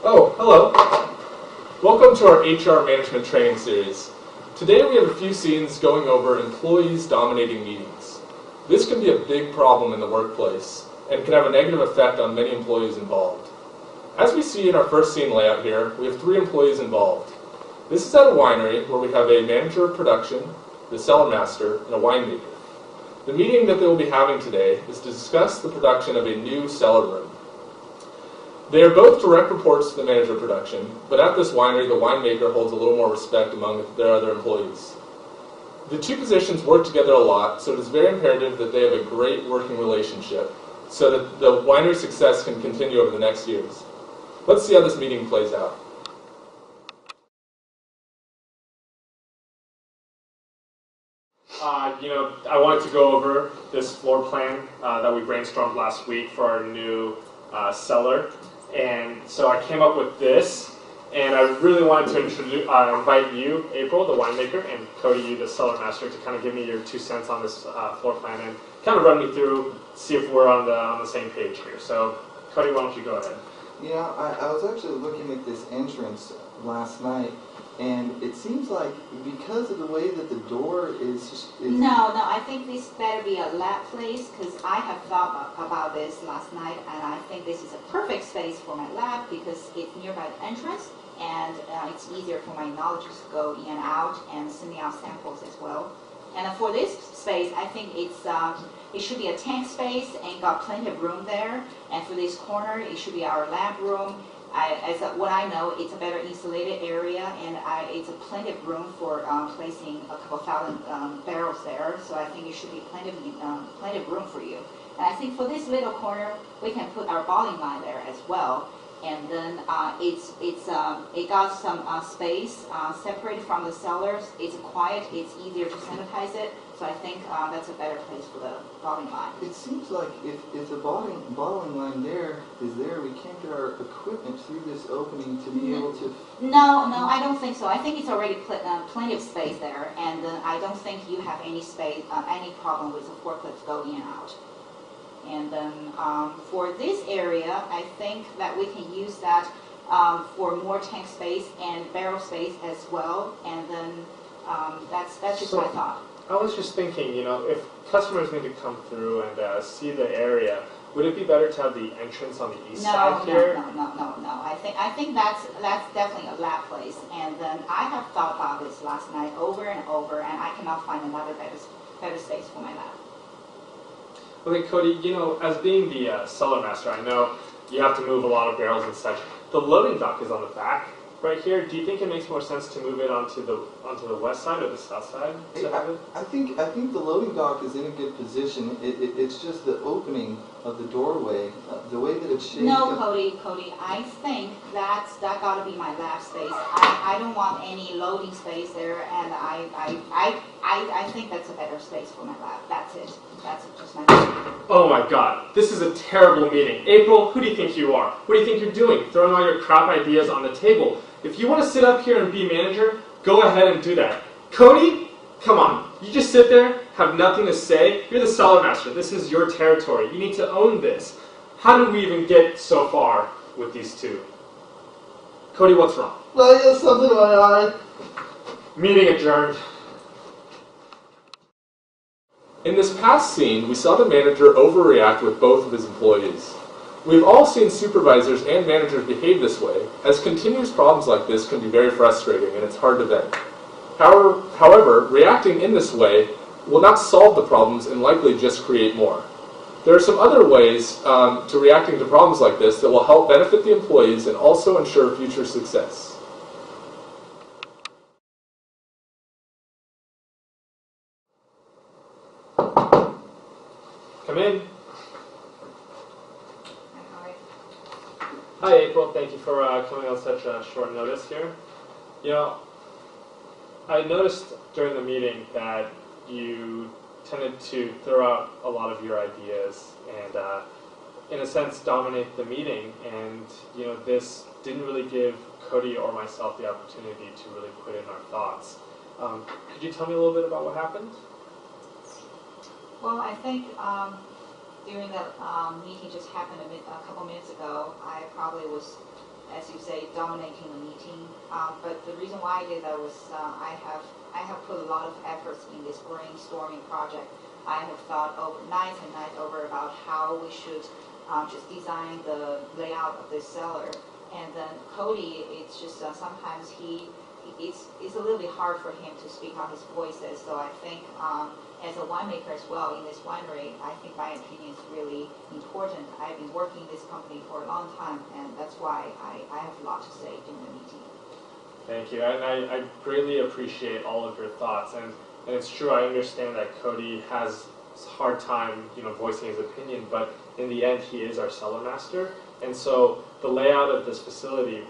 Oh, hello. Welcome to our HR Management Training Series. Today we have a few scenes going over employees dominating meetings. This can be a big problem in the workplace and can have a negative effect on many employees involved. As we see in our first scene layout here, we have 3 employees involved. This is at a winery where we have a manager of production, the cellar master, and a winemaker. The meeting that they will be having today is to discuss the production of a new cellar room. They are both direct reports to the manager of production, but at this winery, the winemaker holds a little more respect among their other employees. The 2 positions work together a lot, so it is very imperative that they have a great working relationship so that the winery's success can continue over the next years. Let's see how this meeting plays out. I wanted to go over this floor plan that we brainstormed last week for our new cellar. And so I came up with this, and I really wanted to invite you, April, the winemaker, and Cody, you, the cellar master, to kind of give me your 2 cents on this floor plan and kind of run me through, see if we're on the same page here. So, Cody, why don't you go ahead? Yeah, I was actually looking at this entrance last night, and it seems like because of the way that the door is... No, I think this better be a lab place, because I have thought about this last night, and I think this is a perfect space for my lab because it's nearby the entrance, and it's easier for my knowledge to go in and out and sending out samples as well. And for this space, I think it should be a tank space and got plenty of room there. And for this corner, it should be our lab room. What I know, it's a better insulated area, and it's a plenty of room for placing a couple thousand barrels there. So I think it should be plenty of room for you. And I think for this little corner, we can put our bottling line there as well. And then it got some space separated from the cellars. It's quiet. It's easier to sanitize it. So I think that's a better place for the bottling line. It seems like if the bottling line there, we can't get our equipment through this opening to be able to... No, I don't think so. I think it's already plenty of space there, and I don't think you have any space, any problem with the forklift going in and out. And then for this area, I think that we can use that for more tank space and barrel space as well. And then that's just my thought. I was just thinking, if customers need to come through and see the area, would it be better to have the entrance on the east side here? No. I think that's definitely a lab place. And then I have thought about this last night over and over, and I cannot find another better space for my lab. Okay, Cody, as being the cellar master, I know you have to move a lot of barrels and such. The loading dock is on the back right here. Do you think it makes more sense to move it onto the west side or the south side? I think the loading dock is in a good position. It's just the opening of the doorway, the way that it's shaped. No, Cody, I think that got to be my lab space. I don't want any loading space there, and I think that's a better space for my lab. That's it. That's just my opinion. Oh my God, this is a terrible meeting. April, who do you think you are? What do you think you're doing? Throwing all your crap ideas on the table. If you want to sit up here and be manager, go ahead and do that. Cody, come on. You just sit there, have nothing to say. You're the cellar master. This is your territory. You need to own this. How did we even get so far with these 2? Cody, what's wrong? I got something in my eye. Meeting adjourned. In this past scene, we saw the manager overreact with both of his employees. We've all seen supervisors and managers behave this way, as continuous problems like this can be very frustrating and it's hard to vent. However, reacting in this way will not solve the problems and likely just create more. There are some other ways to reacting to problems like this that will help benefit the employees and also ensure future success. Come in. Hi, April. Thank you for coming on such short notice here. I noticed during the meeting that you tended to throw out a lot of your ideas and, in a sense, dominate the meeting. And, this didn't really give Cody or myself the opportunity to really put in our thoughts. Could you tell me a little bit about what happened? Well, I think during that meeting just happened a couple minutes ago, I probably was as you say, dominating the meeting. But the reason why I did that was I have put a lot of efforts in this brainstorming project. I have thought over nights and nights over about how we should just design the layout of this cellar. And then Cody, it's just sometimes it's a little bit hard for him to speak out his voices. So I think as a winemaker as well in this winery, I think my opinion is really important. I've been working in this company for a long time, and that's why I have a lot to say during the meeting. Thank you, and I greatly appreciate all of your thoughts. And it's true, I understand that Cody has a hard time, voicing his opinion, but in the end, he is our cellar master. And so the layout of this facility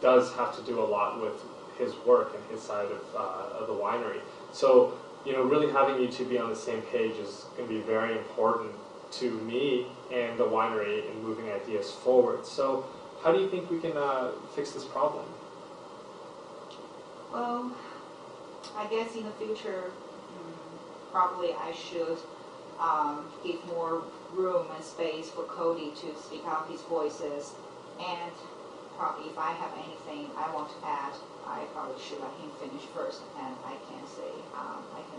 does have to do a lot with his work and his side of the winery. So, really having you two be on the same page is going to be very important to me and the winery in moving ideas forward. So, how do you think we can fix this problem? Well, I guess in the future, probably I should give more room and space for Cody to speak out his voices. And probably if I have anything I want to add, I probably should let him finish first, and I can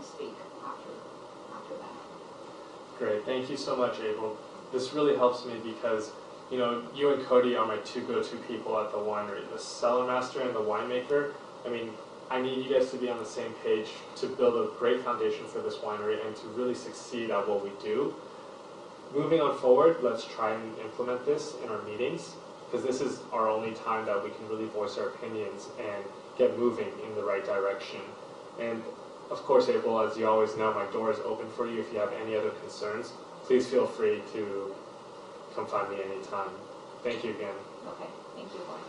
speak after that. Great, thank you so much, April. This really helps me because, you and Cody are my two go-to people at the winery, the cellar master and the winemaker. I need you guys to be on the same page to build a great foundation for this winery and to really succeed at what we do. Moving on forward, let's try and implement this in our meetings, because this is our only time that we can really voice our opinions and get moving in the right direction. And of course, April, as you always know, my door is open for you. If you have any other concerns, please feel free to come find me anytime. Thank you again. Okay, thank you, Roy.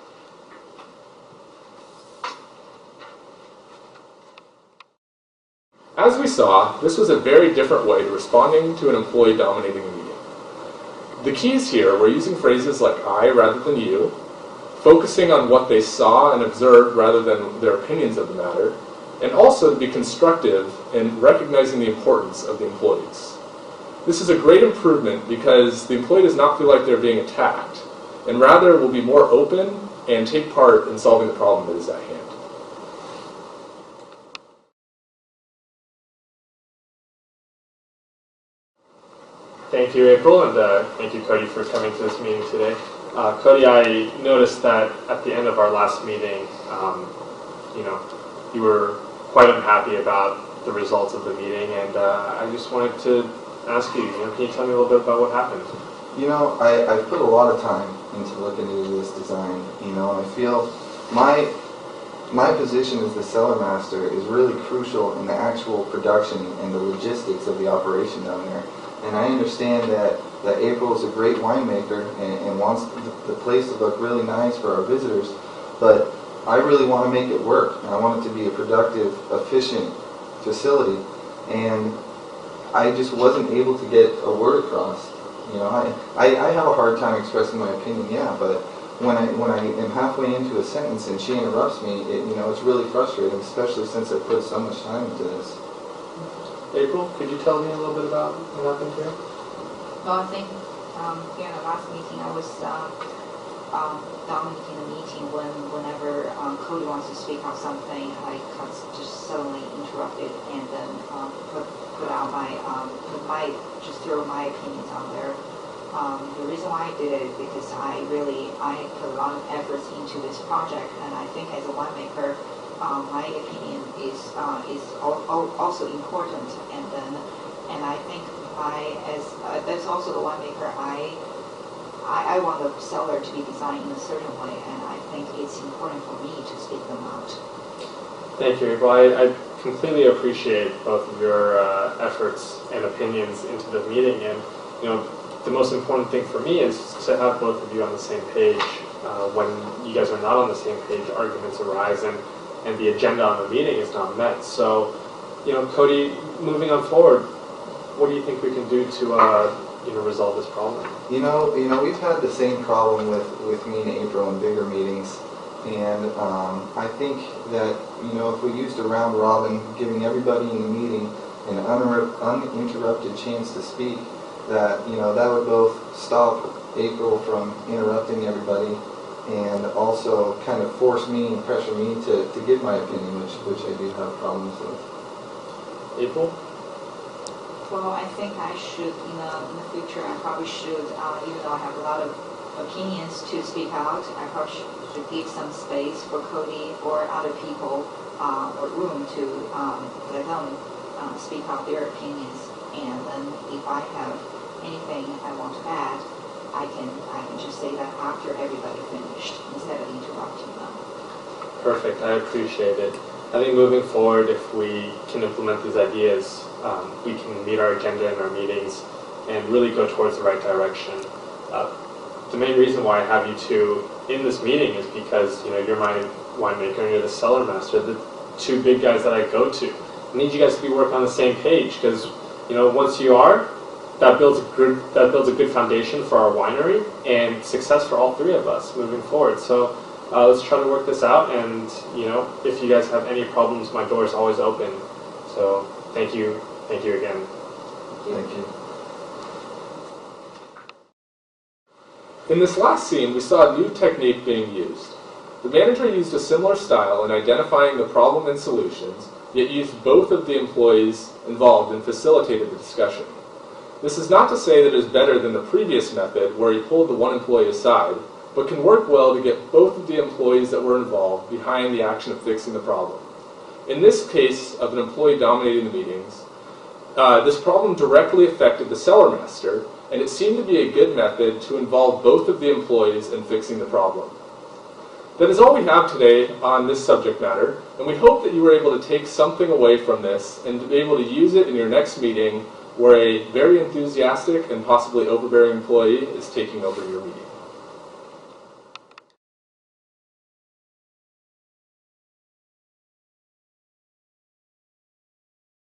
As we saw, this was a very different way to responding to an employee dominating the meeting. The keys here were using phrases like I rather than you, focusing on what they saw and observed rather than their opinions of the matter, and also to be constructive in recognizing the importance of the employees. This is a great improvement because the employee does not feel like they're being attacked, and rather will be more open and take part in solving the problem that is at hand. Thank you, April, and thank you, Cody, for coming to this meeting today. Cody, I noticed that at the end of our last meeting, you were quite unhappy about the results of the meeting, and I just wanted to ask you, can you tell me a little bit about what happened? I put a lot of time into looking into this design, and I feel my position as the cellar master is really crucial in the actual production and the logistics of the operation down there. And I understand that April is a great winemaker and wants the place to look really nice for our visitors, but I really want to make it work, and I want it to be a productive, efficient facility. And I just wasn't able to get a word across. I have a hard time expressing my opinion, but when I am halfway into a sentence and she interrupts me, it's really frustrating, especially since I put so much time into this. April, could you tell me a little bit about what happened here? Well, I think here in the last meeting, I was dominating the meeting whenever Cody wants to speak on something, I just suddenly interrupted and then just throw my opinions on there. The reason why I did it is because I put a lot of efforts into this project, and I think as a winemaker, my opinion is also important, and I think that's also the winemaker. I want the cellar to be designed in a certain way, and I think it's important for me to speak them out. Thank you, April. I completely appreciate both of your efforts and opinions into the meeting, and the most important thing for me is to have both of you on the same page. When you guys are not on the same page, arguments arise, and the agenda on the meeting is not met. So, Cody, moving on forward, what do you think we can do to resolve this problem? We've had the same problem with me and April in bigger meetings, and I think that if we used a round robin, giving everybody in the meeting an uninterrupted chance to speak, that that would both stop April from interrupting everybody, and also kind of force me and pressure me to give my opinion, which I do have problems with. April? Well, I think I should, in the future, I probably should, even though I have a lot of opinions to speak out, I probably should give some space for Cody or other people or room to let them speak out their opinions. And then if I have anything I want to add, I can just say that after everybody finished instead of interrupting them. Perfect, I appreciate it. I think moving forward, if we can implement these ideas, we can meet our agenda in our meetings and really go towards the right direction. The main reason why I have you two in this meeting is because you're my winemaker and you're the cellar master, the two big guys that I go to. I need you guys to be working on the same page because once you are, that builds a good foundation for our winery and success for all three of us moving forward. So let's try to work this out, and if you guys have any problems, my door is always open. So thank you again. Thank you. In this last scene, we saw a new technique being used. The manager used a similar style in identifying the problem and solutions, yet used both of the employees involved and facilitated the discussion. This is not to say that it is better than the previous method where he pulled the one employee aside, but can work well to get both of the employees that were involved behind the action of fixing the problem. In this case of an employee dominating the meetings, this problem directly affected the cellar master, and it seemed to be a good method to involve both of the employees in fixing the problem. That is all we have today on this subject matter, and we hope that you were able to take something away from this and to be able to use it in your next meeting where a very enthusiastic and possibly overbearing employee is taking over your meeting.